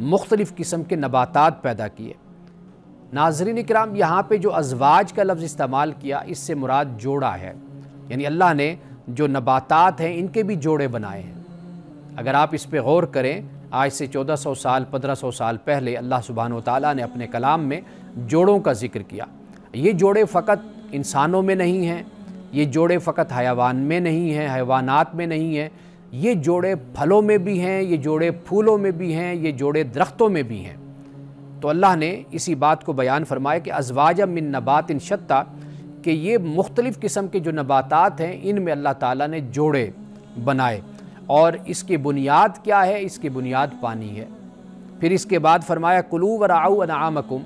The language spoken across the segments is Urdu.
مختلف قسم کے نباتات پیدا کیے۔ ناظرین کرام، یہاں پہ جو ازواج کا لفظ استعمال کیا، اس سے مراد جوڑا ہے، یعنی اللہ نے جو نباتات ہیں ان کے بھی جوڑے بنائے ہیں۔ اگر آپ اس پہ غور کریں، آج سے 1400 سال 1500 سال پہلے اللہ سبحانہ وتعالیٰ نے اپنے کلام میں جوڑوں کا ذکر کیا۔ یہ جوڑے فقط انسانوں میں نہیں ہیں، یہ جوڑے فقط حیوان میں نہیں ہیں، حیوانات میں نہیں ہیں، یہ جوڑے پھلوں میں بھی ہیں، یہ جوڑے پھولوں میں بھی ہیں، یہ جوڑے درختوں میں بھی ہیں۔ تو اللہ نے اسی بات کو بیان فرمایا کہ ازواجا من نبات شتیٰ، کہ یہ مختلف قسم کے جو نباتات ہیں ان میں اللہ تعالیٰ نے جوڑے بنائے، اور اس کی بنیاد کیا ہے؟ اس کی بنیاد پانی ہے۔ پھر اس کے بعد فرمایا کلوا ورعوا انعامکم،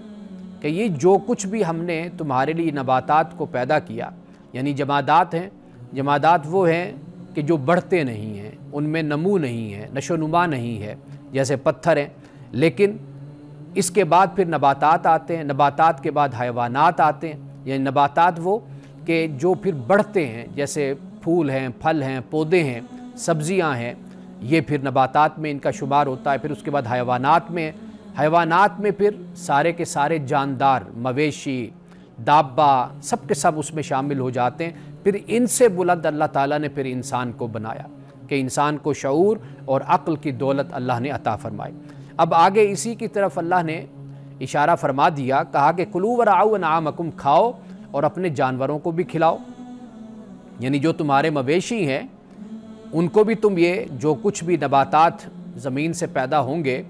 کہ یہ جو کچھ بھی ہم نے تمہارے لیے نباتات کو پیدا کیا، یعنی جمادات ہیں، جمادات وہ ہیں کہ جو بڑھتے نہیں ہیں، ان میں نمو نہیں ہے، نشو و نما نہیں ہے، جیسے پتھر ہیں، لیکن اس کے بعد پھر نباتات آتے ہیں، نباتات کے بعد حیوانات آتے ہیں، یعنی نباتات وہ کہ جو پھر بڑھتے ہیں، جیسے پھول ہیں، پھل ہیں، پودے ہیں، سبزیاں ہیں، یہ پھر نباتات میں ان کا شمار ہوتا ہے۔ پھر اس کے بعد حیوانات میں، حیوانات میں پھر سارے کے سارے جاندار، مویشی، دابہ، سب کے سب اس میں شامل ہو جاتے ہیں۔ پھر ان سے بلند اللہ تعالیٰ نے پھر انسان کو بنایا کہ انسان کو شعور اور عقل کی دولت اللہ نے عطا فرمائی۔ اب آگے اسی کی طرف اللہ نے اشارہ فرما دیا، کہا کہ کلوا ورعوا انعامکم، کھاؤ اور اپنے جانوروں کو بھی کھلاؤ، یعنی جو تمہارے مویشی ہیں ان کو بھی تم یہ جو کچھ بھی نباتات زمین سے پیدا ہوں گے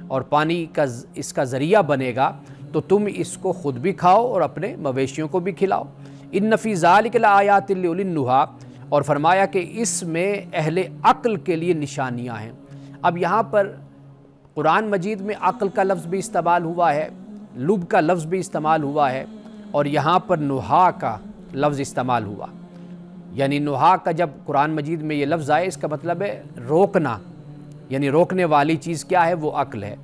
اور پانی کا اس کا ذریعہ بنے گا تو تم اس کو خود بھی کھاؤ اور اپنے مویشیوں کو بھی کھلاؤ۔ ان فی ذلک لآیات لأولی النہی، اور فرمایا کہ اس میں اہل عقل کے لیے نشانیاں ہیں۔ اب یہاں پر قرآن مجید میں عقل کا لفظ بھی استعمال ہوا ہے، لب کا لفظ بھی استعمال ہوا ہے، اور یہاں پر نہا کا لفظ استعمال ہوا، یعنی نہا کا جب قرآن مجید میں یہ لفظ آئے اس کا مطلب ہے روکنا، یعنی روکنے والی چیز کیا ہے؟ وہ عقل ہے۔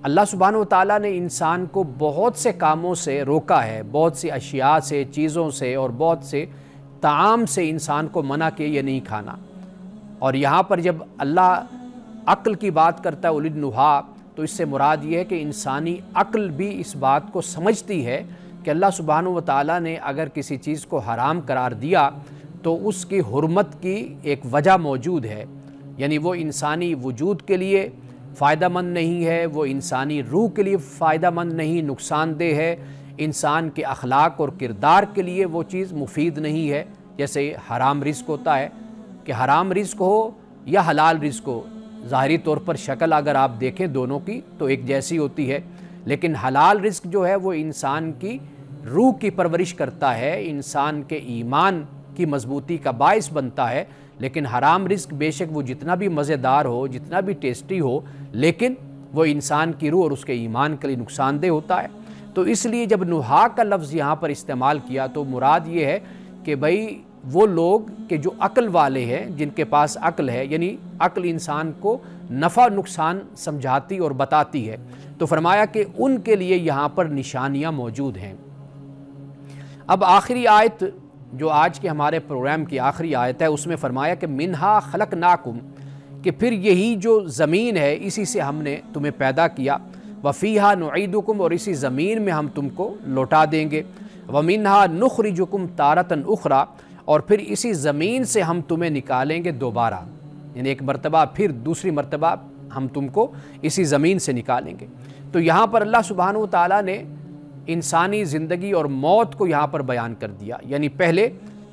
اللہ سبحانہ وتعالیٰ نے انسان کو بہت سے کاموں سے روکا ہے، بہت سی اشیاء سے، چیزوں سے، اور بہت سے طعام سے انسان کو منع کیا یہ نہیں کھانا۔ اور یہاں پر جب اللہ عقل کی بات کرتا ہے اولی النہی، تو اس سے مراد یہ ہے کہ انسانی عقل بھی اس بات کو سمجھتی ہے کہ اللہ سبحانہ وتعالیٰ نے اگر کسی چیز کو حرام قرار دیا تو اس کی حرمت کی ایک وجہ موجود ہے، یعنی وہ انسانی وجود کے لیے فائدہ مند نہیں ہے، وہ انسانی روح کے لیے فائدہ مند نہیں، نقصان دہ ہے، انسان کے اخلاق اور کردار کے لیے وہ چیز مفید نہیں ہے۔ جیسے حرام رزق ہوتا ہے کہ حرام رزق ہو یا حلال رزق ہو، ظاہری طور پر شکل اگر آپ دیکھیں دونوں کی تو ایک جیسی ہوتی ہے، لیکن حلال رزق جو ہے وہ انسان کی روح کی پرورش کرتا ہے، انسان کے ایمان کی مضبوطی کا باعث بنتا ہے، لیکن حرام رزق بے شک وہ جتنا بھی مزیدار ہو، جتنا بھی ٹیسٹی ہو، لیکن وہ انسان کی روح اور اس کے ایمان کے لیے نقصان دہ ہوتا ہے۔ تو اس لیے جب نہا کا لفظ یہاں پر استعمال کیا تو مراد یہ ہے کہ بھئی وہ لوگ کہ جو عقل والے ہیں، جن کے پاس عقل ہے، یعنی عقل انسان کو نفع نقصان سمجھاتی اور بتاتی ہے، تو فرمایا کہ ان کے لیے یہاں پر نشانیاں موجود ہیں۔ اب آخری آیت جو آج کے ہمارے پروگرام کی آخری آیت ہے، اس میں فرمایا کہ منہا خلقناکم، کہ پھر یہی جو زمین ہے اسی سے ہم نے تمہیں پیدا کیا، وفیہا نعیدکم، اور اسی زمین میں ہم تم کو لوٹا دیں گے، ومنہا نخرجکم تارۃ اخری، اور پھر اسی زمین سے ہم تمہیں نکالیں گے دوبارہ، یعنی ایک مرتبہ پھر دوسری مرتبہ ہم تم کو اسی زمین سے نکالیں گے۔ تو یہاں پر اللہ سبحانہ وتعالیٰ نے انسانی زندگی اور موت کو یہاں پر بیان کر دیا، یعنی پہلے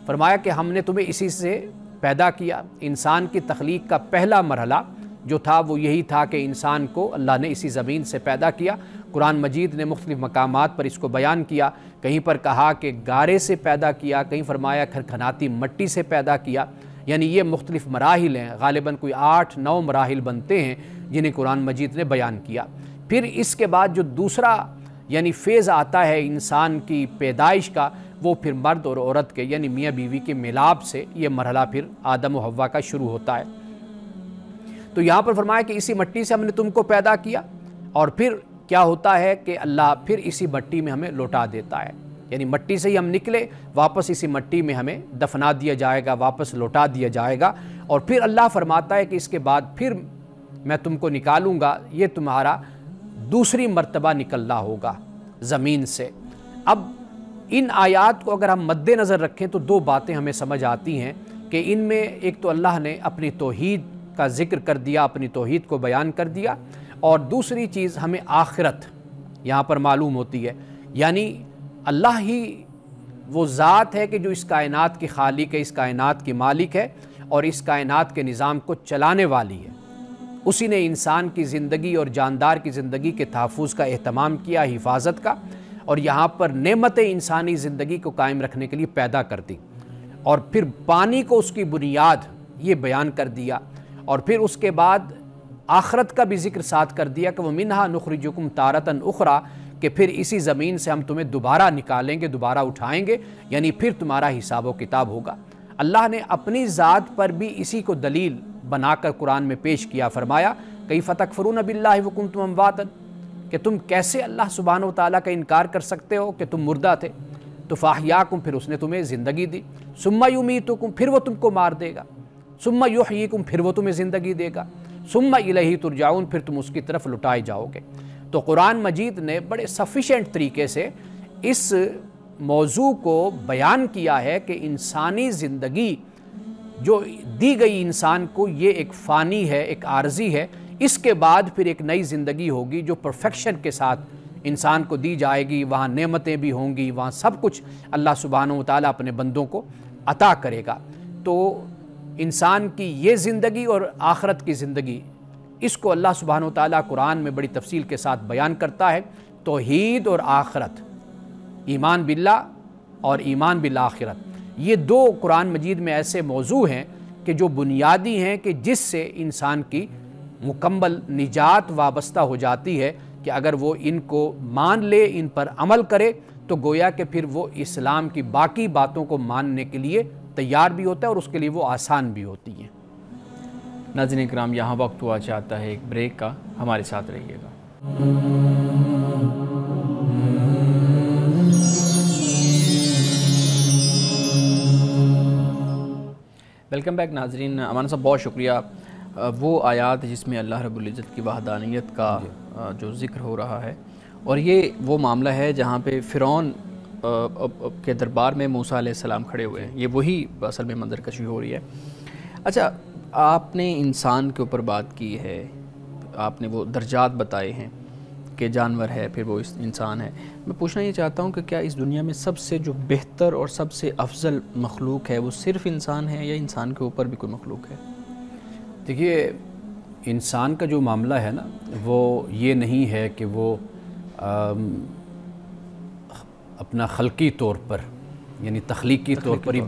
فرمایا کہ ہم نے تمہیں اسی سے پیدا کیا۔ انسان کی تخلیق کا پہلا مرحلہ جو تھا وہ یہی تھا کہ انسان کو اللہ نے اسی زمین سے پیدا کیا۔ قرآن مجید نے مختلف مقامات پر اس کو بیان کیا، کہیں پر کہا کہ گارے سے پیدا کیا، کہیں فرمایا کھنکھناتی مٹی سے پیدا کیا، یعنی یہ مختلف مراحل ہیں، غالباً کوئی 8-9 مراحل بنتے ہیں جنہیں قرآن مجید نے بیان کیا۔ پھر اس کے بعد جو دوسرا یعنی فیز آتا ہے انسان کی پیدائش کا، وہ پھر مرد اور عورت کے یعنی میاں بیوی کے ملاپ سے یہ مرحلہ پھر آدم و حوا کا شروع ہوتا ہے۔ تو یہاں پر فرمایا کہ اسی مٹی سے ہم نے تم کو پیدا کیا، اور پھر کیا ہوتا ہے کہ اللہ پھر اسی مٹی میں ہمیں لوٹا دیتا ہے، یعنی مٹی سے ہی ہم نکلے، واپس اسی مٹی میں ہمیں دفنا دیا جائے گا، واپس لوٹا دیا جائے گا، اور پھر اللہ فرماتا ہے کہ اس کے بعد پھر میں تم کو نکالوں گا، یہ تمہارا دوسری مرتبہ نکلنا ہوگا زمین سے۔ اب ان آیات کو اگر ہم مد نظر رکھیں تو دو باتیں ہمیں سمجھ آتی ہیں کہ ان میں ایک تو اللہ نے اپنی توحید کا ذکر کر دیا، اپنی توحید کو بیان کر دیا، اور دوسری چیز ہمیں آخرت یہاں پر معلوم ہوتی ہے، یعنی اللہ ہی وہ ذات ہے کہ جو اس کائنات کی خالق ہے، اس کائنات کی مالک ہے اور اس کائنات کے نظام کو چلانے والی ہے۔ اسی نے انسان کی زندگی اور جاندار کی زندگی کے تحفظ کا اہتمام کیا، حفاظت کا، اور یہاں پر نعمت انسانی زندگی کو قائم رکھنے کے لیے پیدا کر دی، اور پھر پانی کو اس کی بنیاد یہ بیان کر دیا، اور پھر اس کے بعد آخرت کا بھی ذکر ساتھ کر دیا کہ وَمِنْهَا نُخْرِجُكُمْ تَارَةً أُخْرَىٰ، کہ پھر اسی زمین سے ہم تمہیں دوبارہ نکالیں گے، دوبارہ اٹھائیں گے، یعنی پھر تمہارا حساب و کتاب ہوگا۔ اللہ نے اپنی ذات پر بھی اسی کو دلیل بنا کر قرآن میں پیش کیا، فرمایا کیف تکفرون باللہ وکنتم امواتا، کہ تم کیسے اللہ سبحانہ و تعالیٰ کا انکار کر سکتے ہو کہ تم مردہ تھے، تو فاحیاکم، پھر اس نے تمہیں زندگی دی، ثم یمیتکم، پھر وہ تم کو مار دے گا، ثم یحییکم، پھر وہ تمہیں زندگی دے گا، ثم الیہ ترجعون، پھر تم اس کی طرف لٹائے جاؤ گے۔ تو قرآن مجید نے بڑے سفیشینٹ طریقے سے اس موضوع کو بیان کیا ہے کہ انسانی زندگی جو دی گئی انسان کو یہ ایک فانی ہے، ایک عارضی ہے، اس کے بعد پھر ایک نئی زندگی ہوگی جو پرفیکشن کے ساتھ انسان کو دی جائے گی، وہاں نعمتیں بھی ہوں گی، وہاں سب کچھ اللہ سبحانہ و تعالیٰ اپنے بندوں کو عطا کرے گا۔ تو انسان کی یہ زندگی اور آخرت کی زندگی، اس کو اللہ سبحانہ و تعالیٰ قرآن میں بڑی تفصیل کے ساتھ بیان کرتا ہے۔ توحید اور آخرت، ایمان باللہ اور ایمان بالآخرت، یہ دو قرآن مجید میں ایسے موضوع ہیں کہ جو بنیادی ہیں کہ جس سے انسان کی مکمل نجات وابستہ ہو جاتی ہے کہ اگر وہ ان کو مان لے، ان پر عمل کرے، تو گویا کہ پھر وہ اسلام کی باقی باتوں کو ماننے کے لیے تیار بھی ہوتا ہے اور اس کے لیے وہ آسان بھی ہوتی ہیں۔ ناظرین کرام، یہاں وقت ہوا چاہتا ہے ایک بریک کا، ہمارے ساتھ رہیے گا۔ ویلکم بیک ناظرین۔ امان صاحب بہت شکریہ۔ وہ آیات جس میں اللہ رب العزت کی وحدانیت کا جو ذکر ہو رہا ہے، اور یہ وہ معاملہ ہے جہاں پہ فرعون کے دربار میں موسیٰ علیہ السلام کھڑے ہوئے ہیں، یہ وہی اصل میں منظر کشی ہو رہی ہے۔ اچھا، آپ نے انسان کے اوپر بات کی ہے، آپ نے وہ درجات بتائے ہیں کہ جانور ہے، پھر وہ انسان ہے۔ میں پوچھنا یہ چاہتا ہوں کہ کیا اس دنیا میں سب سے جو بہتر اور سب سے افضل مخلوق ہے وہ صرف انسان ہے، یا انسان کے اوپر بھی کوئی مخلوق ہے؟ دیکھیے، انسان کا جو معاملہ ہے نا، وہ یہ نہیں ہے کہ وہ اپنا خلقی طور پر، یعنی تخلیقی طور پر ہی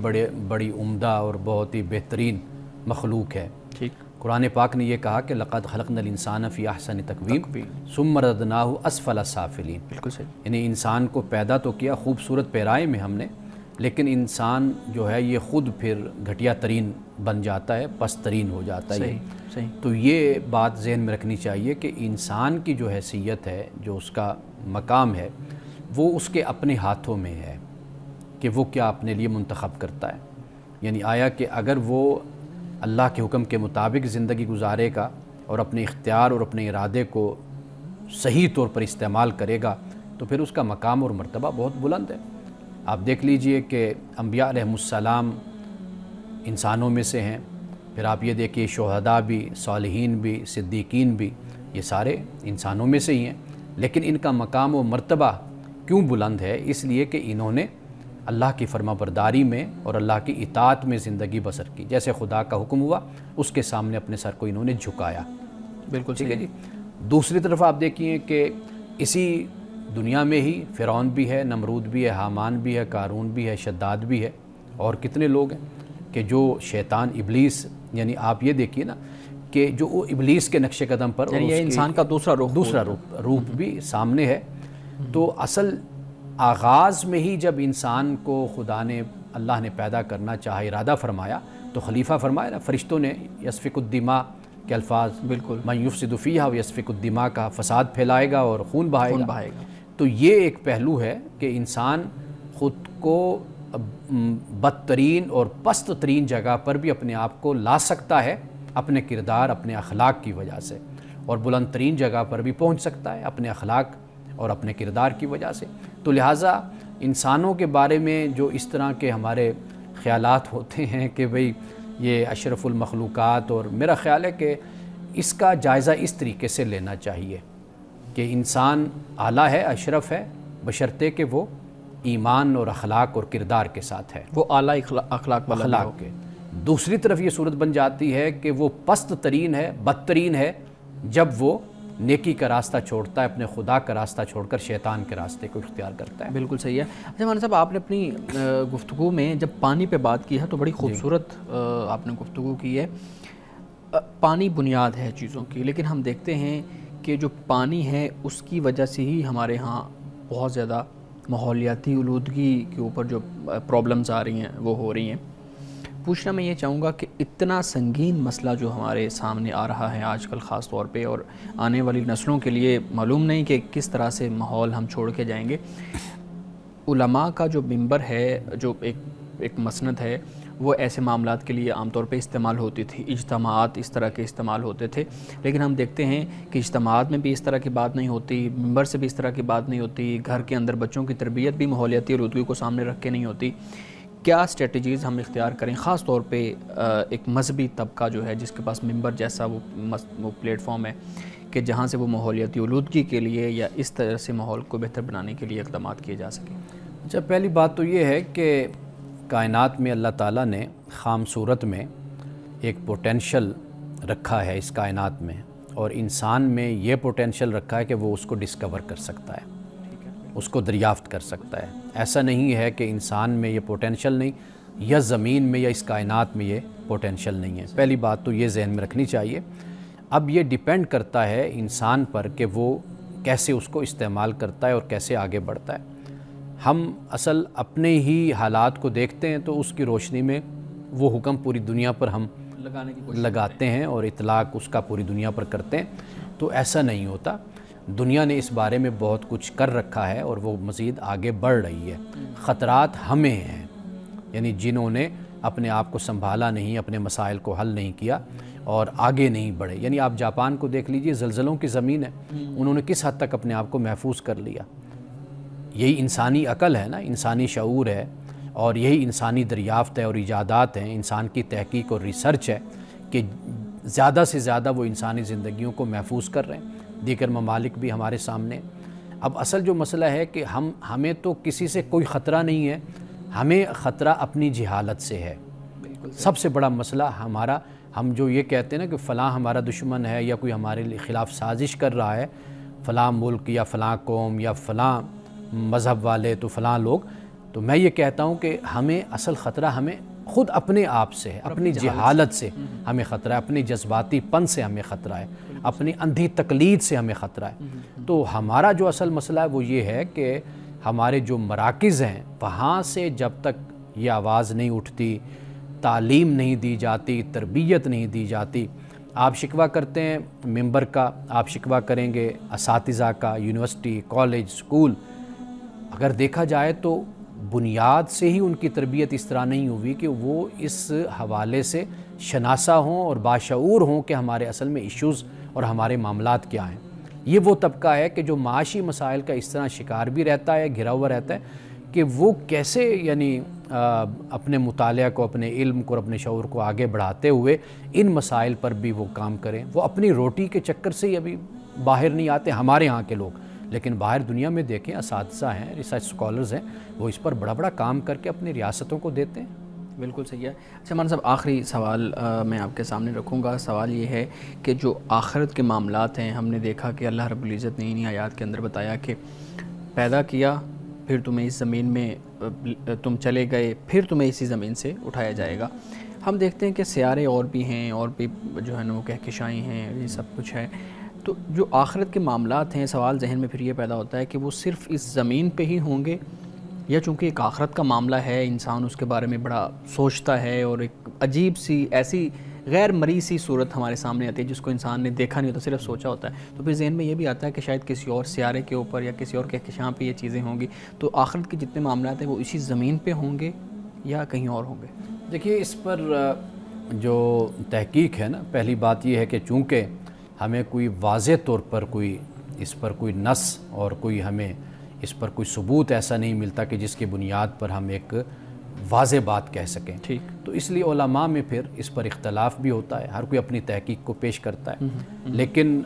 بڑی عمدہ اور بہت ہی بہترین مخلوق ہے۔ ٹھیک، قرآن پاک نے یہ کہا کہ لقد خلقنا الانسان فی احسن تقویم ثم رددناہ اسفل سافلین، بالکل صحیح، یعنی انسان کو پیدا تو کیا خوبصورت پیرائے میں ہم نے، لیکن انسان جو ہے یہ خود پھر گھٹیا ترین بن جاتا ہے، پست ترین ہو جاتا ہے۔ صحیح۔ تو یہ بات ذہن میں رکھنی چاہیے کہ انسان کی جو حیثیت ہے، جو اس کا مقام ہے، وہ اس کے اپنے ہاتھوں میں ہے کہ وہ کیا اپنے لیے منتخب کرتا ہے۔ یعنی آیا کہ اگر وہ اللہ کے حکم کے مطابق زندگی گزارے گا اور اپنے اختیار اور اپنے ارادے کو صحیح طور پر استعمال کرے گا تو پھر اس کا مقام اور مرتبہ بہت بلند ہے۔ آپ دیکھ لیجئے کہ انبیاء علیہم السلام انسانوں میں سے ہیں، پھر آپ یہ دیکھیے شہداء بھی، صالحین بھی، صدیقین بھی، یہ سارے انسانوں میں سے ہی ہیں، لیکن ان کا مقام و مرتبہ کیوں بلند ہے؟ اس لیے کہ انہوں نے اللہ کی فرما برداری میں اور اللہ کی اطاعت میں زندگی بسر کی، جیسے خدا کا حکم ہوا اس کے سامنے اپنے سر کو انہوں نے جھکایا۔ بالکل ٹھیک ہے جی۔ دوسری طرف آپ دیکھیے کہ اسی دنیا میں ہی فرعون بھی ہے، نمرود بھی ہے، حامان بھی ہے، قارون بھی ہے، شداد بھی ہے، اور کتنے لوگ ہیں کہ جو شیطان ابلیس، یعنی آپ یہ دیکھیے نا کہ جو ابلیس کے نقش قدم پر، یعنی یہ انسان کا دوسرا روپ بھی سامنے ہے۔ تو اصل آغاز میں ہی جب انسان کو خدا نے، اللہ نے پیدا کرنا چاہا، ارادہ فرمایا، تو خلیفہ فرمایا نا، فرشتوں نے یسفک الدماء کے الفاظ، بالکل، من یفسد فیہا ویسفک الدماء کا، فساد پھیلائے گا اور خون بہائے گا۔ تو یہ ایک پہلو ہے کہ انسان خود کو بدترین اور پست ترین جگہ پر بھی اپنے آپ کو لا سکتا ہے اپنے کردار، اپنے اخلاق کی وجہ سے، اور بلند ترین جگہ پر بھی پہنچ سکتا ہے اپنے اخلاق اور اپنے کردار کی وجہ سے۔ تو لہٰذا انسانوں کے بارے میں جو اس طرح کے ہمارے خیالات ہوتے ہیں کہ بھئی یہ اشرف المخلوقات، اور میرا خیال ہے کہ اس کا جائزہ اس طریقے سے لینا چاہیے کہ انسان اعلیٰ ہے، اشرف ہے، بشرطے کہ وہ ایمان اور اخلاق اور کردار کے ساتھ ہے، وہ اعلیٰ اخلاق والا بھی ہو۔ اخلاق کے دوسری طرف یہ صورت بن جاتی ہے کہ وہ پست ترین ہے، بدترین ہے جب وہ نیکی کا راستہ چھوڑتا ہے، اپنے خدا کا راستہ چھوڑ کر شیطان کے راستے کو اختیار کرتا ہے۔ بالکل صحیح ہے۔ اچھا مولانا صاحب، آپ نے اپنی گفتگو میں جب پانی پہ بات کی ہے تو بڑی خوبصورت آپ نے گفتگو کی ہے۔ پانی بنیاد ہے چیزوں کی، لیکن ہم دیکھتے ہیں کہ جو پانی ہے اس کی وجہ سے ہی ہمارے ہاں بہت زیادہ ماحولیاتی آلودگی کے اوپر جو پرابلمز آ رہی ہیں وہ ہو رہی ہیں۔ پوچھنا میں یہ چاہوں گا کہ اتنا سنگین مسئلہ جو ہمارے سامنے آ رہا ہے آج کل خاص طور پہ، اور آنے والی نسلوں کے لیے معلوم نہیں کہ کس طرح سے ماحول ہم چھوڑ کے جائیں گے، علماء کا جو منبر ہے، جو ایک مسند ہے، وہ ایسے معاملات کے لیے عام طور پہ استعمال ہوتی تھی، اجتماعات اس طرح کے استعمال ہوتے تھے، لیکن ہم دیکھتے ہیں کہ اجتماعات میں بھی اس طرح کی بات نہیں ہوتی، منبر سے بھی اس طرح کی بات نہیں ہوتی، گھر کے اندر بچوں کی تربیت بھی ماحولیاتی آلودگی کو سامنے رکھ کے نہیں ہوتی۔ کیا اسٹریٹجیز ہم اختیار کریں، خاص طور پہ ایک مذہبی طبقہ جو ہے جس کے پاس منبر جیسا وہ پلیٹ فارم ہے کہ جہاں سے وہ ماحولیاتی آلودگی کے لیے یا اس طرح سے ماحول کو بہتر بنانے کے لیے اقدامات کیے جا سکیں؟ اچھا، پہلی بات تو یہ ہے کہ کائنات میں اللہ تعالیٰ نے خام صورت میں ایک پوٹینشل رکھا ہے اس کائنات میں، اور انسان میں یہ پوٹینشل رکھا ہے کہ وہ اس کو ڈسکور کر سکتا ہے، اس کو دریافت کر سکتا ہے۔ ایسا نہیں ہے کہ انسان میں یہ پوٹینشل نہیں، یا زمین میں یا اس کائنات میں یہ پوٹینشل نہیں ہے۔ پہلی بات تو یہ ذہن میں رکھنی چاہیے۔ اب یہ ڈیپینڈ کرتا ہے انسان پر کہ وہ کیسے اس کو استعمال کرتا ہے اور کیسے آگے بڑھتا ہے۔ ہم اصل اپنے ہی حالات کو دیکھتے ہیں تو اس کی روشنی میں وہ حکم پوری دنیا پر ہم لگاتے ہیں اور اطلاق اس کا پوری دنیا پر کرتے ہیں، تو ایسا نہیں ہوتا۔ دنیا نے اس بارے میں بہت کچھ کر رکھا ہے اور وہ مزید آگے بڑھ رہی ہے۔ خطرات ہمیں ہیں، یعنی جنہوں نے اپنے آپ کو سنبھالا نہیں، اپنے مسائل کو حل نہیں کیا اور آگے نہیں بڑھے۔ یعنی آپ جاپان کو دیکھ لیجئے، زلزلوں کی زمین ہے، انہوں نے کس حد تک اپنے آپ کو محفوظ کر لیا۔ یہی انسانی عقل ہے نا، انسانی شعور ہے، اور یہی انسانی دریافت ہے اور ایجادات ہیں، انسان کی تحقیق اور ریسرچ ہے کہ زیادہ سے زیادہ وہ انسانی زندگیوں کو محفوظ کر رہے ہیں۔ دیگر ممالک بھی ہمارے سامنے۔ اب اصل جو مسئلہ ہے کہ ہمیں تو کسی سے کوئی خطرہ نہیں ہے، ہمیں خطرہ اپنی جہالت سے ہے۔ سب سے بڑا مسئلہ ہمارا، ہم جو یہ کہتے ہیں نا کہ فلاں ہمارا دشمن ہے یا کوئی ہمارے خلاف سازش کر رہا ہے، فلاں ملک یا فلاں قوم یا فلاں مذہب والے، تو فلاں لوگ، تو میں یہ کہتا ہوں کہ ہمیں اصل خطرہ ہمیں خود اپنے آپ سے ہے، اپنی جہالت سے ہمیں خطرہ ہے، اپنی جذباتی پن سے ہمیں خطرہ ہے، اپنی اندھی تقلید سے ہمیں خطرہ ہے۔ تو ہمارا جو اصل مسئلہ ہے وہ یہ ہے کہ ہمارے جو مراکز ہیں وہاں سے جب تک یہ آواز نہیں اٹھتی، تعلیم نہیں دی جاتی، تربیت نہیں دی جاتی۔ آپ شکوہ کرتے ہیں ممبر کا، آپ شکوہ کریں گے اساتذہ کا، یونیورسٹی، کالج، سکول، اگر دیکھا جائے تو بنیاد سے ہی ان کی تربیت اس طرح نہیں ہوئی کہ وہ اس حوالے سے شناسا ہوں اور باشعور ہوں کہ ہمارے اصل میں ایشوز اور ہمارے معاملات کیا ہیں۔ یہ وہ طبقہ ہے کہ جو معاشی مسائل کا اس طرح شکار بھی رہتا ہے، گھرا ہوا رہتا ہے کہ وہ کیسے یعنی اپنے مطالعہ کو، اپنے علم کو اور اپنے شعور کو آگے بڑھاتے ہوئے ان مسائل پر بھی وہ کام کریں۔ وہ اپنی روٹی کے چکر سے ہی ابھی باہر نہیں آتے ہمارے ہاں کے لوگ، لیکن باہر دنیا میں دیکھیں اساتذہ ہیں، ریسرچ سکولرز ہیں، وہ اس پر بڑا بڑا کام کر کے اپنی ریاستوں کو دیتے ہیں۔ بالکل صحیح ہے۔ اچھا مولانا صاحب، آخری سوال میں آپ کے سامنے رکھوں گا۔ سوال یہ ہے کہ جو آخرت کے معاملات ہیں، ہم نے دیکھا کہ اللہ رب العزت نے انہی آیات کے اندر بتایا کہ پیدا کیا، پھر تمہیں اس زمین میں تم چلے گئے، پھر تمہیں اسی زمین سے اٹھایا جائے گا۔ ہم دیکھتے ہیں کہ سیارے اور بھی ہیں، اور بھی جو ہے نا وہ کہکشائیں ہیں، یہ سب کچھ ہے۔ تو جو آخرت کے معاملات ہیں، سوال ذہن میں پھر یہ پیدا ہوتا ہے کہ وہ صرف اس زمین پہ ہی ہوں گے، یا چونکہ ایک آخرت کا معاملہ ہے، انسان اس کے بارے میں بڑا سوچتا ہے، اور ایک عجیب سی ایسی غیر مری سی صورت ہمارے سامنے آتی ہے جس کو انسان نے دیکھا نہیں ہوتا، صرف سوچا ہوتا ہے، تو پھر ذہن میں یہ بھی آتا ہے کہ شاید کسی اور سیارے کے اوپر یا کسی اور کہکشاں پہ یہ چیزیں ہوں گی۔ تو آخرت کے جتنے معاملات ہیں وہ اسی زمین پہ ہوں گے یا کہیں اور ہوں گے؟ دیکھیے، اس پر جو تحقیق ہے نا، پہلی بات یہ ہے کہ چونکہ ہمیں کوئی واضح طور پر کوئی اس پر کوئی نص اور کوئی ہمیں اس پر کوئی ثبوت ایسا نہیں ملتا کہ جس کی بنیاد پر ہم ایک واضح بات کہہ سکیں. ٹھیک. تو اس لیے علماء میں پھر اس پر اختلاف بھی ہوتا ہے, ہر کوئی اپنی تحقیق کو پیش کرتا ہے. لیکن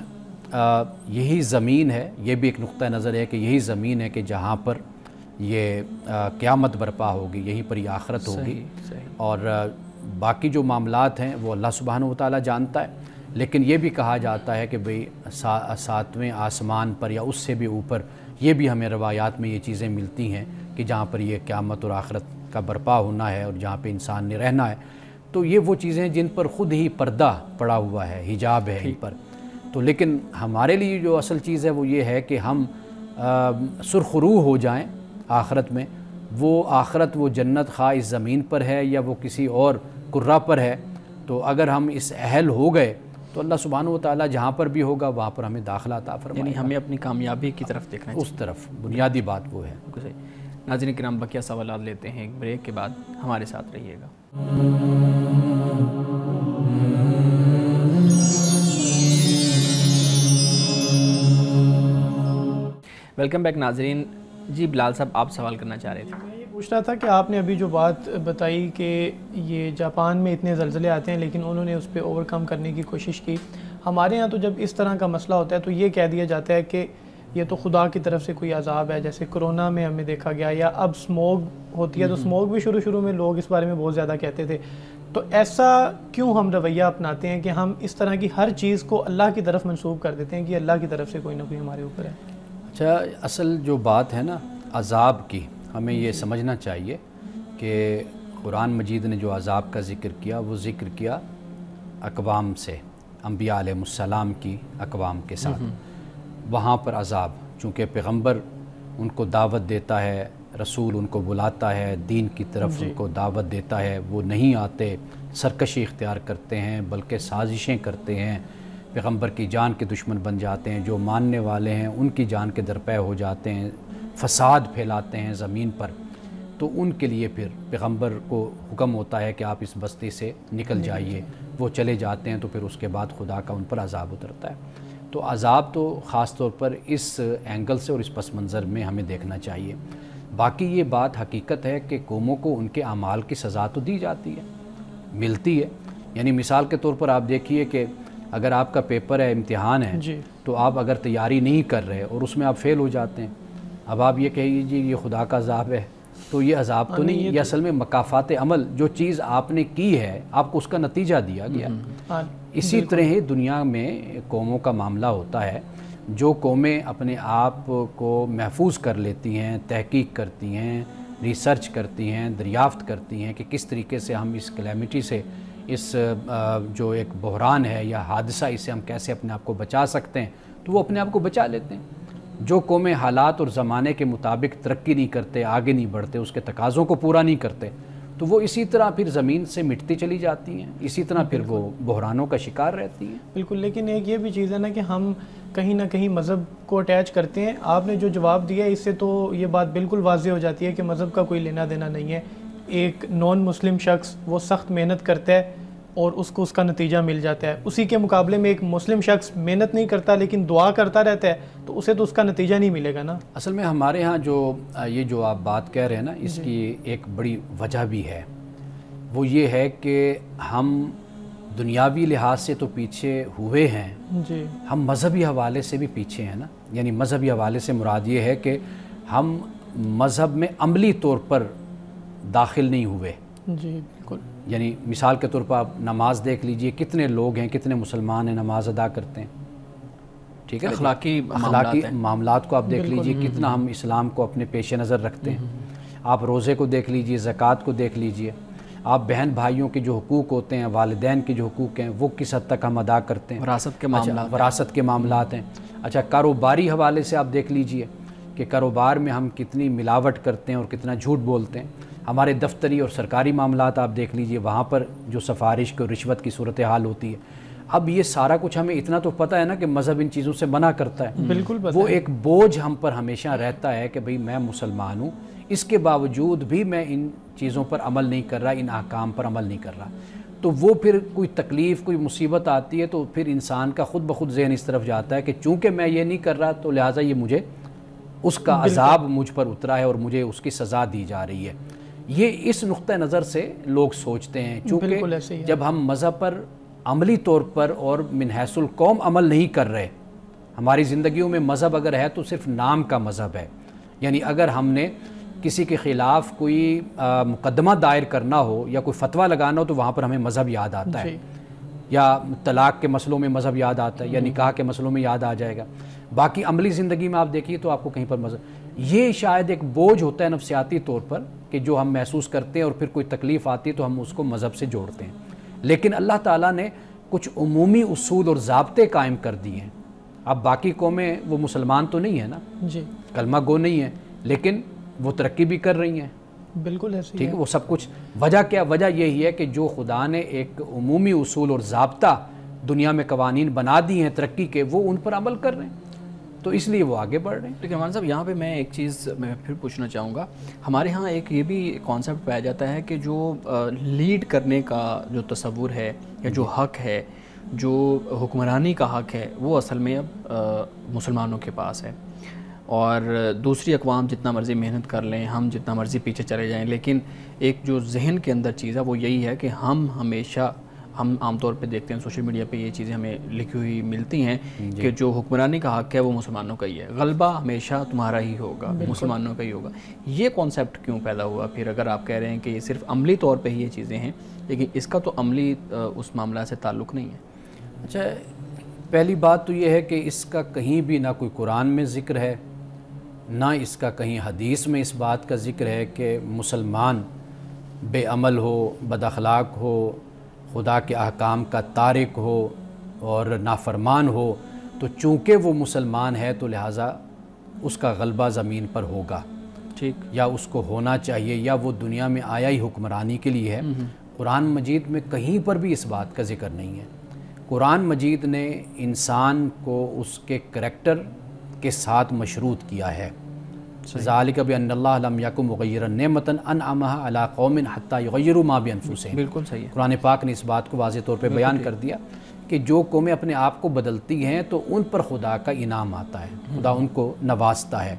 یہی زمین ہے, یہ بھی ایک نقطہ نظر ہے کہ یہی زمین ہے کہ جہاں پر یہ قیامت برپا ہوگی, یہیں پر یہ آخرت ہوگی. اور باقی جو معاملات ہیں وہ اللہ سبحانہ و تعالیٰ جانتا ہے. لیکن یہ بھی کہا جاتا ہے کہ بھئی ساتویں آسمان پر یا اس سے بھی اوپر یہ بھی ہمیں روایات میں یہ چیزیں ملتی ہیں کہ جہاں پر یہ قیامت اور آخرت کا برپا ہونا ہے اور جہاں پہ انسان نے رہنا ہے. تو یہ وہ چیزیں جن پر خود ہی پردہ پڑا ہوا ہے, حجاب ہے ان پر. تو لیکن ہمارے لیے جو اصل چیز ہے وہ یہ ہے کہ ہم سرخ روح ہو جائیں آخرت میں. وہ آخرت, وہ جنت خواہ اس زمین پر ہے یا وہ کسی اور کرہ پر ہے, تو اگر ہم اس اہل ہو گئے تو اللہ سبحانہ و تعالیٰ جہاں پر بھی ہوگا وہاں پر ہمیں داخلہ عطا فرمائے گا. یعنی ہمیں اپنی کامیابی کی طرف دیکھنا ہے, اس طرف بنیادی بات وہ ہے. ناظرین کرام, بقیہ سوالات لیتے ہیں ایک بریک کے بعد, ہمارے ساتھ رہیے گا. ویلکم بیک ناظرین. جی بلال صاحب, آپ سوال کرنا چاہ رہے تھے. میں یہ پوچھ رہا تھا کہ آپ نے ابھی جو بات بتائی کہ یہ جاپان میں اتنے زلزلے آتے ہیں لیکن انہوں نے اس پہ اوور کم کرنے کی کوشش کی. ہمارے ہاں تو جب اس طرح کا مسئلہ ہوتا ہے تو یہ کہہ دیا جاتا ہے کہ یہ تو خدا کی طرف سے کوئی عذاب ہے, جیسے کرونا میں ہمیں دیکھا گیا, یا اب سموگ ہوتی ہے تو سموگ بھی شروع میں لوگ اس بارے میں بہت زیادہ کہتے تھے. تو ایسا کیوں ہم رویہ اپناتے ہیں کہ ہم اس طرح کی ہر چیز کو اللہ کی طرف منسوب کر دیتے ہیں کہ اللہ کی طرف سے کوئی نہ کوئی ہمارے اوپر ہے؟ اچھا, اصل جو بات ہے نا عذاب کی, ہمیں یہ سمجھنا چاہیے کہ قرآن مجید نے جو عذاب کا ذکر کیا وہ ذکر کیا اقوام سے, انبیاء علیہ السلام کی اقوام کے ساتھ. وہاں پر عذاب, چونکہ پیغمبر ان کو دعوت دیتا ہے, رسول ان کو بلاتا ہے, دین کی طرف ان کو دعوت دیتا ہے, وہ نہیں آتے, سرکشی اختیار کرتے ہیں بلکہ سازشیں کرتے ہیں, پیغمبر کی جان کے دشمن بن جاتے ہیں, جو ماننے والے ہیں ان کی جان کے درپے ہو جاتے ہیں, فساد پھیلاتے ہیں زمین پر. تو ان کے لیے پھر پیغمبر کو حکم ہوتا ہے کہ آپ اس بستی سے نکل جائیے. وہ چلے جاتے ہیں تو پھر اس کے بعد خدا کا ان پر عذاب اترتا ہے. تو عذاب تو خاص طور پر اس اینگل سے اور اس پس منظر میں ہمیں دیکھنا چاہیے. باقی یہ بات حقیقت ہے کہ قوموں کو ان کے اعمال کی سزا تو دی جاتی ہے, ملتی ہے. یعنی مثال کے طور پر آپ دیکھیے کہ اگر آپ کا پیپر ہے, امتحان ہے, تو آپ اگر تیاری نہیں کر رہے اور اس میں آپ فیل ہو جاتے ہیں, اب آپ یہ کہیے جی یہ خدا کا عذاب ہے, تو یہ عذاب تو نہیں, یہ اصل میں مکافات عمل, جو چیز آپ نے کی ہے آپ کو اس کا نتیجہ دیا گیا. اسی طرح ہی دنیا میں قوموں کا معاملہ ہوتا ہے. جو قومیں اپنے آپ کو محفوظ کر لیتی ہیں, تحقیق کرتی ہیں, ریسرچ کرتی ہیں, دریافت کرتی ہیں کہ کس طریقے سے ہم اس کلیمٹی سے, اس جو ایک بحران ہے یا حادثہ, اسے ہم کیسے اپنے آپ کو بچا سکتے ہیں, تو وہ اپنے آپ کو بچا لیتے ہیں. جو قومیں حالات اور زمانے کے مطابق ترقی نہیں کرتے, آگے نہیں بڑھتے, اس کے تقاضوں کو پورا نہیں کرتے, تو وہ اسی طرح پھر زمین سے مٹتی چلی جاتی ہیں, اسی طرح پھر وہ بحرانوں کا شکار رہتی ہیں. بالکل. لیکن ایک یہ بھی چیز ہے نا کہ ہم کہیں نہ کہیں مذہب کو اٹیچ کرتے ہیں. آپ نے جو جواب دیا ہے اس سے تو یہ بات بالکل واضح ہو جاتی ہے کہ مذہب کا کوئی لینا دینا نہیں ہے. ایک نان مسلم شخص وہ سخت محنت کرتا ہے اور اس کو اس کا نتیجہ مل جاتا ہے. اسی کے مقابلے میں ایک مسلم شخص محنت نہیں کرتا لیکن دعا کرتا رہتا ہے, تو اسے تو اس کا نتیجہ نہیں ملے گا نا. اصل میں ہمارے ہاں جو آپ بات کہہ رہے ہیں نا, اس کی ایک بڑی وجہ بھی ہے. وہ یہ ہے کہ ہم دنیاوی لحاظ سے تو پیچھے ہوئے ہیں, ہم مذہبی حوالے سے بھی پیچھے ہیں نا. یعنی مذہبی حوالے سے مراد یہ ہے کہ ہم مذہب میں عملی طور پر داخل نہیں ہوئے. جی بالکل. یعنی مثال کے طور پر آپ نماز دیکھ لیجئے, کتنے لوگ ہیں, کتنے مسلمان ہیں نماز ادا کرتے ہیں, ٹھیک ہے, اخلاقی معاملات کو آپ دیکھ لیجئے, کتنا ہم اسلام کو اپنے پیش نظر رکھتے ہیں. آپ روزے کو دیکھ لیجئے, زکوٰۃ کو دیکھ لیجئے, آپ بہن بھائیوں کے جو حقوق ہوتے ہیں, والدین کے جو حقوق ہیں, وہ کس حد تک ہم ادا کرتے ہیں. وراثت کے معاملات ہیں. اچھا, کاروباری حوالے سے آپ دیکھ لیجئے کہ کاروبار میں ہم کتنی ملاوٹ کرتے ہیں اور کتنا جھوٹ بولتے ہیں. ہمارے دفتری اور سرکاری معاملات آپ دیکھ لیجئے, وہاں پر جو سفارش اور رشوت کی صورتحال ہوتی ہے. اب یہ سارا کچھ ہمیں اتنا تو پتہ ہے نا کہ مذہب ان چیزوں سے منع کرتا ہے. بالکل. وہ ایک بوجھ ہم پر ہمیشہ رہتا ہے کہ بھئی میں مسلمان ہوں, اس کے باوجود بھی میں ان چیزوں پر عمل نہیں کر رہا, ان احکام پر عمل نہیں کر رہا. تو وہ پھر کوئی تکلیف کوئی مصیبت آتی ہے تو پھر انسان کا خود بخود ذہن اس طرف جاتا ہے کہ چونکہ میں یہ نہیں کر رہا تو لہٰذا یہ مجھے اس کا عذاب مجھ پر اترا ہے اور مجھے اس کی سزا دی جا رہی ہے. یہ اس نقطہ نظر سے لوگ سوچتے ہیں. چونکہ جب ہم مذہب پر عملی طور پر اور من حیث القوم عمل نہیں کر رہے، ہماری زندگیوں میں مذہب اگر ہے تو صرف نام کا مذہب ہے. یعنی اگر ہم نے کسی کے خلاف کوئی مقدمہ دائر کرنا ہو یا کوئی فتویٰ لگانا ہو تو وہاں پر ہمیں مذہب یاد آتا ہے، یا طلاق کے مسئلوں میں مذہب یاد آتا ہے، یا نکاح کے مسئلوں میں یاد آ جائے گا. باقی عملی زندگی میں آپ دیکھیے تو آپ کو کہیں پر مذہب، یہ شاید ایک بوجھ ہوتا ہے نفسیاتی طور پر کہ جو ہم محسوس کرتے ہیں اور پھر کوئی تکلیف آتی ہے تو ہم اس کو مذہب سے جوڑتے ہیں. لیکن اللہ تعالیٰ نے کچھ عمومی اصول اور ضابطے قائم کر دیے ہیں. اب باقی قومیں وہ مسلمان تو نہیں ہیں نا، کلمہ گو نہیں ہیں، لیکن وہ ترقی بھی کر رہی ہیں. بالکل ایسے ٹھیک ہے. وہ سب کچھ وجہ کیا؟ وجہ یہی ہے کہ جو خدا نے ایک عمومی اصول اور ضابطہ دنیا میں قوانین بنا دی ہیں ترقی کے، وہ ان پر عمل کر رہے ہیں، تو اس لیے وہ آگے بڑھ رہے ہیں. لیکن مولانا صاحب یہاں پہ میں ایک چیز میں پھر پوچھنا چاہوں گا. ہمارے ہاں ایک یہ بھی کانسیپٹ پایا جاتا ہے کہ جو لیڈ کرنے کا جو تصور ہے یا جو حق ہے، جو حکمرانی کا حق ہے، وہ اصل میں اب مسلمانوں کے پاس ہے. اور دوسری اقوام جتنا مرضی محنت کر لیں، ہم جتنا مرضی پیچھے چلے جائیں، لیکن ایک جو ذہن کے اندر چیز ہے وہ یہی ہے کہ ہم ہمیشہ، ہم عام طور پہ دیکھتے ہیں سوشل میڈیا پہ یہ چیزیں ہمیں لکھی ہوئی ملتی ہیں کہ جو حکمرانی کا حق ہے وہ مسلمانوں کا ہی ہے، غلبہ ہمیشہ تمہارا ہی ہوگا، مسلمانوں کا ہی ہوگا. یہ کانسیپٹ کیوں پیدا ہوا پھر، اگر آپ کہہ رہے ہیں کہ یہ صرف عملی طور پہ ہی یہ چیزیں ہیں، لیکن اس کا تو عملی اس معاملہ سے تعلق نہیں ہے؟ اچھا، پہلی بات تو یہ ہے کہ اس کا کہیں بھی نہ کوئی قرآن میں ذکر ہے، نہ اس کا کہیں حدیث میں اس بات کا ذکر ہے کہ مسلمان بے عمل ہو، بد اخلاق ہو، خدا کے احکام کا تارک ہو اور نافرمان ہو تو چونکہ وہ مسلمان ہے تو لہٰذا اس کا غلبہ زمین پر ہوگا، ٹھیک، یا اس کو ہونا چاہیے، یا وہ دنیا میں آیا ہی حکمرانی کے لیے ہے. قرآن مجید میں کہیں پر بھی اس بات کا ذکر نہیں ہے. قرآن مجید نے انسان کو اس کے کریکٹر کے ساتھ مشروط کیا ہے. ذالک بأن اللہ لم یکن مغیرا نعمتا انعمها علی قوم حتی یغیروا ما بانفسہم. بالکل صحیح ہے. قرآن پاک نے اس بات کو واضح طور پہ بیان کر دیا کہ جو قومیں اپنے آپ کو بدلتی ہیں تو ان پر خدا کا انعام آتا ہے، خدا ان کو نوازتا ہے.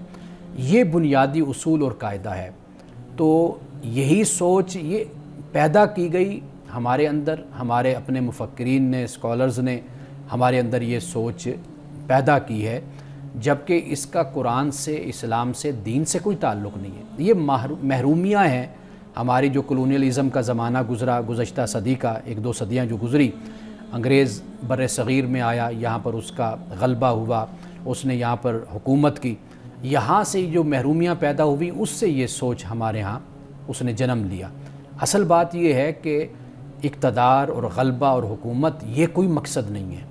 یہ بنیادی اصول اور قاعدہ ہے. تو یہی سوچ یہ پیدا کی گئی ہمارے اندر، ہمارے اپنے مفکرین نے، اسکالرز نے ہمارے اندر یہ سوچ پیدا کی ہے، جبکہ اس کا قرآن سے، اسلام سے، دین سے کوئی تعلق نہیں ہے. یہ محرومیاں ہیں ہماری. جو کلونیلزم کا زمانہ گزرا گزشتہ صدی کا، 1-2 صدیاں جو گزری، انگریز بر صغیر میں آیا، یہاں پر اس کا غلبہ ہوا، اس نے یہاں پر حکومت کی، یہاں سے جو محرومیاں پیدا ہوئی اس سے یہ سوچ ہمارے ہاں اس نے جنم لیا. اصل بات یہ ہے کہ اقتدار اور غلبہ اور حکومت یہ کوئی مقصد نہیں ہے.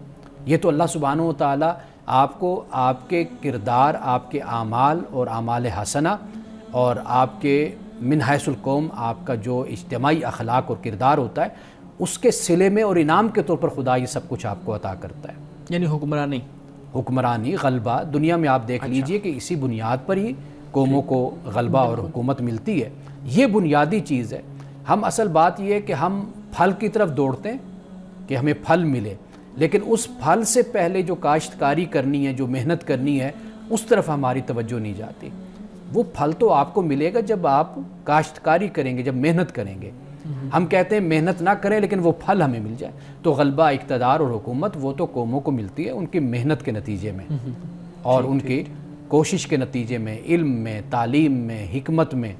یہ تو اللہ سبحانہ و تعالیٰ آپ کو آپ کے کردار، آپ کے اعمال اور اعمال حسنہ اور آپ کے من حیث القوم آپ کا جو اجتماعی اخلاق اور کردار ہوتا ہے اس کے صلے میں اور انعام کے طور پر خدا یہ سب کچھ آپ کو عطا کرتا ہے. یعنی حکمرانی غلبہ دنیا میں آپ دیکھ لیجئے کہ اسی بنیاد پر ہی قوموں کو غلبہ اور حکومت ملتی ہے. یہ بنیادی چیز ہے. ہم اصل بات یہ ہے کہ ہم پھل کی طرف دوڑتے ہیں کہ ہمیں پھل ملے، لیکن اس پھل سے پہلے جو کاشتکاری کرنی ہے، جو محنت کرنی ہے، اس طرف ہماری توجہ نہیں جاتی. وہ پھل تو آپ کو ملے گا جب آپ کاشتکاری کریں گے، جب محنت کریں گے. ہم کہتے ہیں محنت نہ کریں لیکن وہ پھل ہمیں مل جائے. تو غلبہ، اقتدار اور حکومت وہ تو قوموں کو ملتی ہے ان کی محنت کے نتیجے میں اور ان کی کوشش کے نتیجے میں، علم میں، تعلیم میں، حکمت میں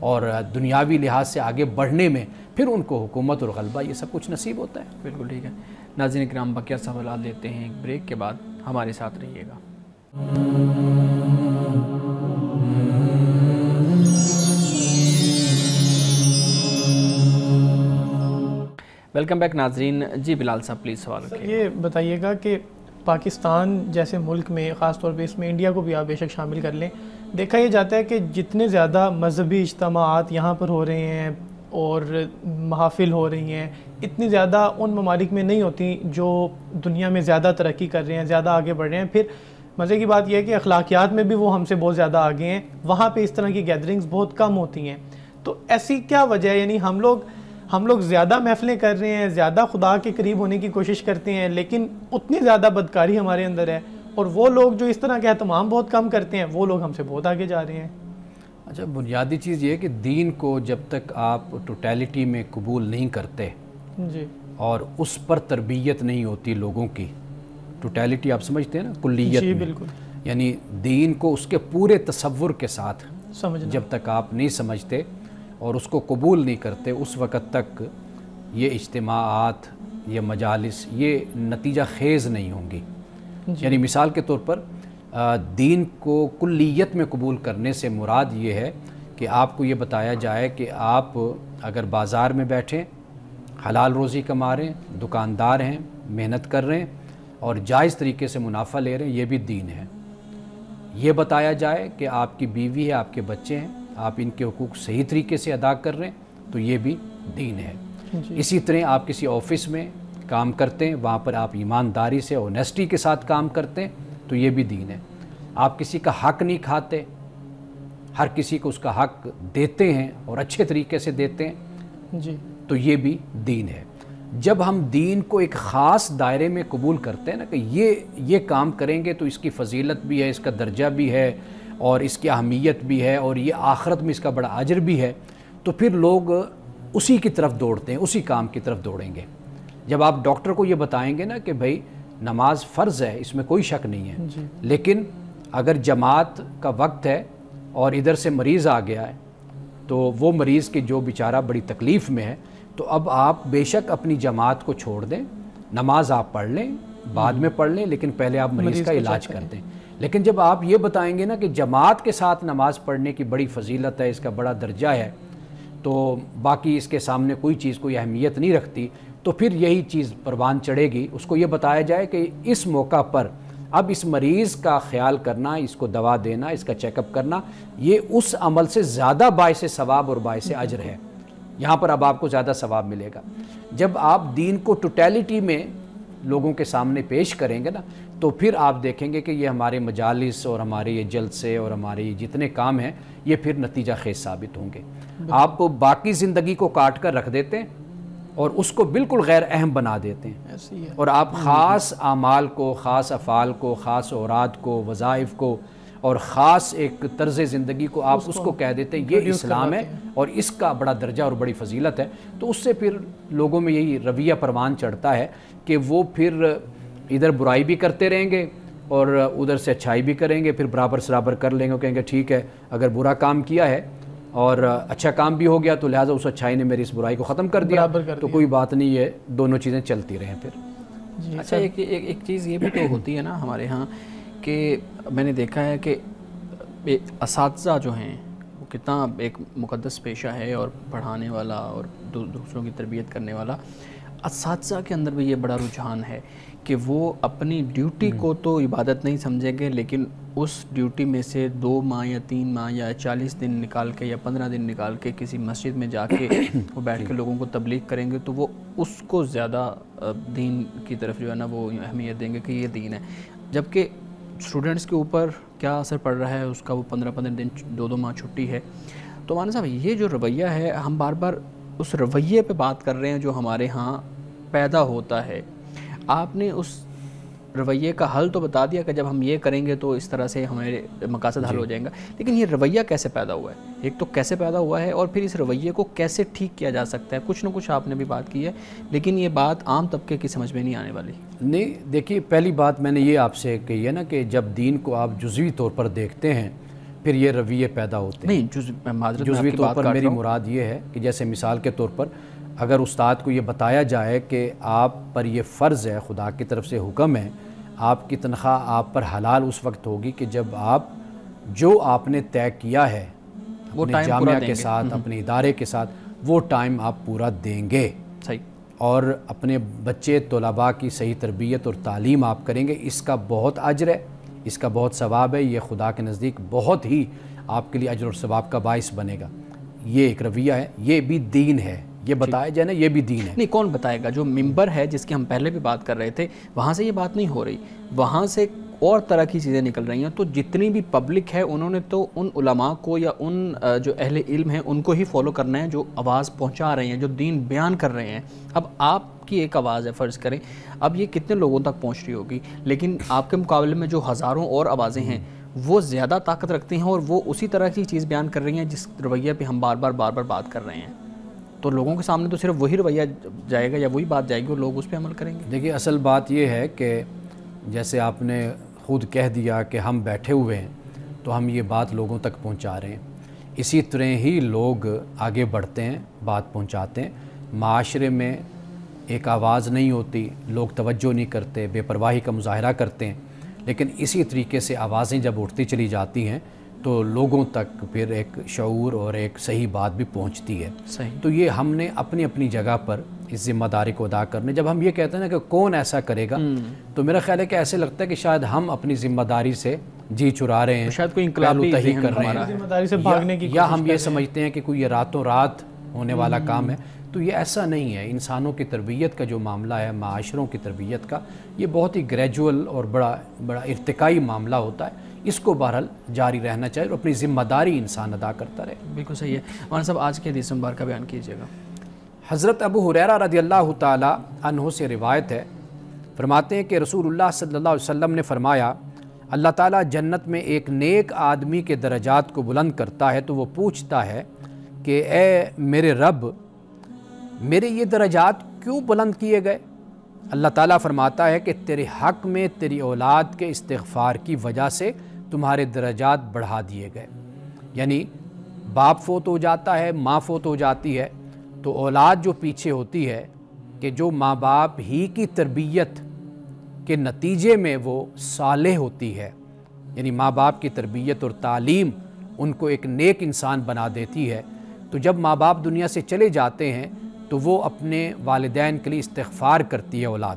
اور دنیاوی لحاظ سے آگے بڑھنے میں، پھر ان کو حکومت اور غلبہ یہ سب کچھ نصیب ہوتا ہے. بالکل ٹھیک ہے. ناظرین کرام، بقیہ سوالات لیتے ہیں ایک بریک کے بعد. ہمارے ساتھ رہیے گا. ویلکم بیک ناظرین. جی بلال صاحب پلیز سوال رکھیں. یہ بتائیے گا کہ پاکستان جیسے ملک میں، خاص طور پہ اس میں انڈیا کو بھی آپ بے شک شامل کر لیں، دیکھا یہ جاتا ہے کہ جتنے زیادہ مذہبی اجتماعات یہاں پر ہو رہے ہیں اور محافل ہو رہی ہیں، اتنی زیادہ ان ممالک میں نہیں ہوتی جو دنیا میں زیادہ ترقی کر رہے ہیں، زیادہ آگے بڑھ رہے ہیں. پھر مزے کی بات یہ ہے کہ اخلاقیات میں بھی وہ ہم سے بہت زیادہ آگے ہیں. وہاں پہ اس طرح کی گیدرنگز بہت کم ہوتی ہیں. تو ایسی کیا وجہ ہے؟ یعنی ہم لوگ ہم لوگ زیادہ محفلیں کر رہے ہیں, زیادہ خدا کے قریب ہونے کی کوشش کرتے ہیں, لیکن اتنی زیادہ بدکاری ہمارے اندر ہے, اور وہ لوگ جو اس طرح کا اہتمام بہت کم کرتے ہیں وہ لوگ ہم سے بہت آگے جا رہے ہیں. اچھا, بنیادی چیز یہ ہے کہ دین کو جب تک آپ ٹوٹیلٹی میں قبول نہیں کرتے جی, اور اس پر تربیت نہیں ہوتی لوگوں کی, ٹوٹیلٹی آپ سمجھتے ہیں نا, کلیت جی میں, بالکل, یعنی دین کو اس کے پورے تصور کے ساتھ سمجھنا, جب تک آپ نہیں سمجھتے اور اس کو قبول نہیں کرتے, اس وقت تک یہ اجتماعات, یہ مجالس, یہ نتیجہ خیز نہیں ہوں گی. یعنی مثال کے طور پر دین کو کلیت میں قبول کرنے سے مراد یہ ہے کہ آپ کو یہ بتایا جائے کہ آپ اگر بازار میں بیٹھیں, حلال روزی کما رہے ہیں, دکاندار ہیں, محنت کر رہے ہیں اور جائز طریقے سے منافع لے رہے ہیں, یہ بھی دین ہے. یہ بتایا جائے کہ آپ کی بیوی ہے, آپ کے بچے ہیں, آپ ان کے حقوق صحیح طریقے سے ادا کر رہے ہیں, تو یہ بھی دین ہے. اسی طرح آپ کسی آفس میں کام کرتے ہیں, وہاں پر آپ ایمانداری سے, اونیسٹی کے ساتھ کام کرتے ہیں, تو یہ بھی دین ہے. آپ کسی کا حق نہیں کھاتے, ہر کسی کو اس کا حق دیتے ہیں اور اچھے طریقے سے دیتے ہیں, جی, تو یہ بھی دین ہے. جب ہم دین کو ایک خاص دائرے میں قبول کرتے ہیں نا کہ یہ کام کریں گے تو اس کی فضیلت بھی ہے, اس کا درجہ بھی ہے اور اس کی اہمیت بھی ہے اور یہ آخرت میں اس کا بڑا اجر بھی ہے, تو پھر لوگ اسی کی طرف دوڑتے ہیں, اسی کام کی طرف دوڑیں گے. جب آپ ڈاکٹر کو یہ بتائیں گے نا کہ بھائی نماز فرض ہے, اس میں کوئی شک نہیں ہے, لیکن اگر جماعت کا وقت ہے اور ادھر سے مریض آ گیا ہے تو وہ مریض کی جو بیچارہ بڑی تکلیف میں ہے, تو اب آپ بے شک اپنی جماعت کو چھوڑ دیں, نماز آپ پڑھ لیں, بعد میں پڑھ لیں, لیکن پہلے آپ مریض کا علاج کر دیں. لیکن جب آپ یہ بتائیں گے نا کہ جماعت کے ساتھ نماز پڑھنے کی بڑی فضیلت ہے, اس کا بڑا درجہ ہے, تو باقی اس کے سامنے کوئی چیز کوئی اہمیت نہیں رکھتی, تو پھر یہی چیز پروان چڑھے گی. اس کو یہ بتایا جائے کہ اس موقع پر اب اس مریض کا خیال کرنا, اس کو دوا دینا, اس کا چیک اپ کرنا, یہ اس عمل سے زیادہ باعث ثواب اور باعث اجر ہے. یہاں پر اب آپ کو زیادہ ثواب ملے گا. جب آپ دین کو ٹوٹیلٹی میں لوگوں کے سامنے پیش کریں گے نا, تو پھر آپ دیکھیں گے کہ یہ ہمارے مجالس اور ہمارے یہ جلسے اور ہمارے جتنے کام ہیں یہ پھر نتیجہ خیز ثابت ہوں گے. آپ باقی زندگی کو کاٹ کر رکھ دیتے ہیں اور اس کو بالکل غیر اہم بنا دیتے ہیں, اور آپ خاص اعمال کو, خاص افعال کو, خاص اوراد کو, وظائف کو اور خاص ایک طرز زندگی کو آپ اس کو کہہ دیتے ہیں یہ اسلام ہے اور اس کا بڑا درجہ اور بڑی فضیلت ہے. تو اس سے پھر لوگوں میں یہی رویہ پروان چڑھتا ہے کہ وہ پھر ادھر برائی بھی کرتے رہیں گے اور ادھر سے اچھائی بھی کریں گے, پھر برابر سرابر کر لیں گے, کہیں گے ٹھیک ہے اگر برا کام کیا ہے اور اچھا کام بھی ہو گیا تو لہٰذا اس اچھائی نے میری اس برائی کو ختم کر دیا, تو کوئی بات نہیں ہے, دونوں چیزیں چلتی رہیں پھر. اچھا, ایک چیز یہ بھی تو ہوتی ہے نا ہمارے ہاں کہ میں نے دیکھا ہے کہ اساتذہ جو ہیں وہ کتنا ایک مقدس پیشہ ہے اور پڑھانے والا اور دوسروں کی تربیت کرنے والا. اساتذہ کے اندر بھی یہ بڑا رجحان ہے کہ وہ اپنی ڈیوٹی کو تو عبادت نہیں سمجھیں گے, لیکن اس ڈیوٹی میں سے 2 ماہ یا 3 ماہ یا 40 دن نکال کے یا 15 دن نکال کے کسی مسجد میں جا کے وہ بیٹھ کے لوگوں کو تبلیغ کریں گے, تو وہ اس کو زیادہ دین کی طرف جو ہے نا وہ اہمیت دیں گے کہ یہ دین ہے. جبکہ اسٹوڈنٹس کے اوپر کیا اثر پڑ رہا ہے اس کا, وہ 15 دن 2 ماہ چھٹی ہے. تو مولانا صاحب یہ جو رویہ ہے, ہم بار بار اس رویے پہ بات کر رہے ہیں جو ہمارے ہاں پیدا ہوتا ہے. آپ نے اس رویے کا حل تو بتا دیا کہ جب ہم یہ کریں گے تو اس طرح سے ہمارے مقاصد حل ہو جائیں گا, لیکن یہ رویہ کیسے پیدا ہوا ہے؟ ایک تو کیسے پیدا ہوا ہے اور پھر اس رویے کو کیسے ٹھیک کیا جا سکتا ہے؟ کچھ نہ کچھ آپ نے بھی بات کی ہے, لیکن یہ بات عام طبقے کی سمجھ میں نہیں آنے والی. نہیں دیکھیے, پہلی بات میں نے یہ آپ سے کہی ہے نا کہ جب دین کو آپ جزوی طور پر دیکھتے ہیں پھر یہ رویے پیدا ہوتے ہیں. نہیں, جزوی طور پر میری مراد یہ ہے کہ جیسے مثال کے طور پر اگر استاد کو یہ بتایا جائے کہ آپ پر یہ فرض ہے, خدا کی طرف سے حکم ہے, آپ کی تنخواہ آپ پر حلال اس وقت ہوگی کہ جب آپ جو آپ نے طے کیا ہے اپنے جامعہ کے ساتھ, اپنے ادارے کے ساتھ, وہ ٹائم آپ پورا دیں گے, صحیح, اور اپنے بچے طلباء کی صحیح تربیت اور تعلیم آپ کریں گے, اس کا بہت اجر ہے, اس کا بہت ثواب ہے, یہ خدا کے نزدیک بہت ہی آپ کے لیے اجر اور ثواب کا باعث بنے گا. یہ ایک رویہ ہے, یہ بھی دین ہے, یہ بتایا جائے نا یہ بھی دین ہے. نہیں, کون بتائے گا؟ جو ممبر ہے جس کی ہم پہلے بھی بات کر رہے تھے, وہاں سے یہ بات نہیں ہو رہی, وہاں سے اور طرح کی چیزیں نکل رہی ہیں. تو جتنی بھی پبلک ہے انہوں نے تو ان علماء کو یا ان جو اہل علم ہیں ان کو ہی فالو کرنا ہے جو آواز پہنچا رہے ہیں, جو دین بیان کر رہے ہیں. اب آپ کی ایک آواز ہے فرض کریں, اب یہ کتنے لوگوں تک پہنچ رہی ہوگی, لیکن آپ کے مقابلے میں جو ہزاروں اور آوازیں ہیں وہ زیادہ طاقت رکھتے ہیں اور وہ اسی طرح کی چیز بیان کر رہی ہیں جس رویہ پہ ہم بار بار بات کر رہے ہیں. تو لوگوں کے سامنے تو صرف وہی رویہ جائے گا یا وہی بات جائے گی اور لوگ اس پہ عمل کریں گے. دیکھیے اصل بات یہ ہے کہ جیسے آپ نے خود کہہ دیا کہ ہم بیٹھے ہوئے ہیں تو ہم یہ بات لوگوں تک پہنچا رہے ہیں, اسی طرح ہی لوگ آگے بڑھتے ہیں, بات پہنچاتے ہیں. معاشرے میں ایک آواز نہیں ہوتی, لوگ توجہ نہیں کرتے, بے پرواہی کا مظاہرہ کرتے ہیں, لیکن اسی طریقے سے آوازیں جب اٹھتی چلی جاتی ہیں تو لوگوں تک پھر ایک شعور اور ایک صحیح بات بھی پہنچتی ہے. تو یہ ہم نے اپنی اپنی جگہ پر اس ذمہ داری کو ادا کرنے. جب ہم یہ کہتے ہیں نا کہ کون ایسا کرے گا, تو میرا خیال ہے کہ ایسے لگتا ہے کہ شاید ہم اپنی ذمہ داری سے جی چرا رہے ہیں, شاید کوئی انقلابی ذہن کر رہے ہیں, ذمہ داری سے بھاگنے کی یا ہم یہ سمجھتے ہیں کہ کوئی یہ راتوں رات ہونے والا کام ہے. تو یہ ایسا نہیں ہے. انسانوں کی تربیت کا جو معاملہ ہے, معاشروں کی تربیت کا, یہ بہت ہی گریجول اور بڑا ارتقائی معاملہ ہوتا ہے. اس کو بہرحال جاری رہنا چاہیے اور اپنی ذمہ داری انسان ادا کرتا رہے. بالکل صحیح ہے. مولانا صاحب آج کے حدیث مبارکہ بیان کیجیے گا. حضرت ابو ہریرہ رضی اللہ تعالی عنہ سے روایت ہے, فرماتے ہیں کہ رسول اللہ صلی اللہ علیہ وسلم نے فرمایا, اللہ تعالیٰ جنت میں ایک نیک آدمی کے درجات کو بلند کرتا ہے تو وہ پوچھتا ہے کہ اے میرے رب, میرے یہ درجات کیوں بلند کیے گئے؟ اللہ تعالیٰ فرماتا ہے کہ تیرے حق میں تیری اولاد کے استغفار کی وجہ سے تمہارے درجات بڑھا دیے گئے. یعنی باپ فوت ہو جاتا ہے, ماں فوت ہو جاتی ہے, تو اولاد جو پیچھے ہوتی ہے کہ جو ماں باپ ہی کی تربیت کے نتیجے میں وہ صالح ہوتی ہے, یعنی ماں باپ کی تربیت اور تعلیم ان کو ایک نیک انسان بنا دیتی ہے. تو جب ماں باپ دنیا سے چلے جاتے ہیں تو وہ اپنے والدین کے لیے استغفار کرتی ہے اولاد.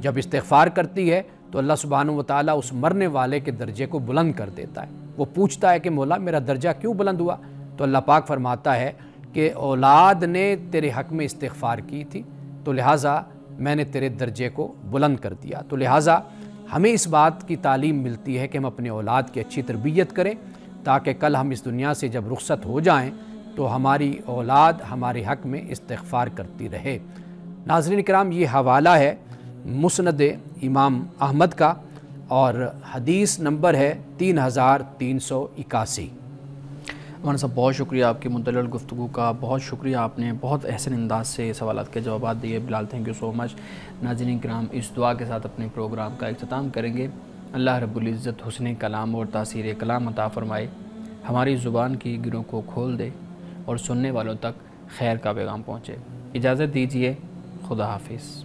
جب استغفار کرتی ہے تو اللہ سبحانہ و تعالیٰ اس مرنے والے کے درجے کو بلند کر دیتا ہے. وہ پوچھتا ہے کہ مولا میرا درجہ کیوں بلند ہوا؟ تو اللہ پاک فرماتا ہے کہ اولاد نے تیرے حق میں استغفار کی تھی تو لہٰذا میں نے تیرے درجے کو بلند کر دیا. تو لہٰذا ہمیں اس بات کی تعلیم ملتی ہے کہ ہم اپنے اولاد کی اچھی تربیت کریں تاکہ کل ہم اس دنیا سے جب رخصت ہو جائیں تو ہماری اولاد ہمارے حق میں استغفار کرتی رہے. ناظرین کرام, یہ حوالہ ہے مسند امام احمد کا اور حدیث نمبر ہے 3381. مولانا صاحب بہت شکریہ آپ کی مدلل گفتگو کا, بہت شکریہ, آپ نے بہت احسن انداز سے سوالات کے جوابات دیے. بلال تھینک یو سو مچ. ناظرین کرام, اس دعا کے ساتھ اپنے پروگرام کا اختتام کریں گے. اللہ رب العزت حسن کلام اور تاثیر کلام عطا فرمائے, ہماری زبان کی گروں کو کھول دے اور سننے والوں تک خیر کا پیغام پہنچے. اجازت دیجیے, خدا حافظ.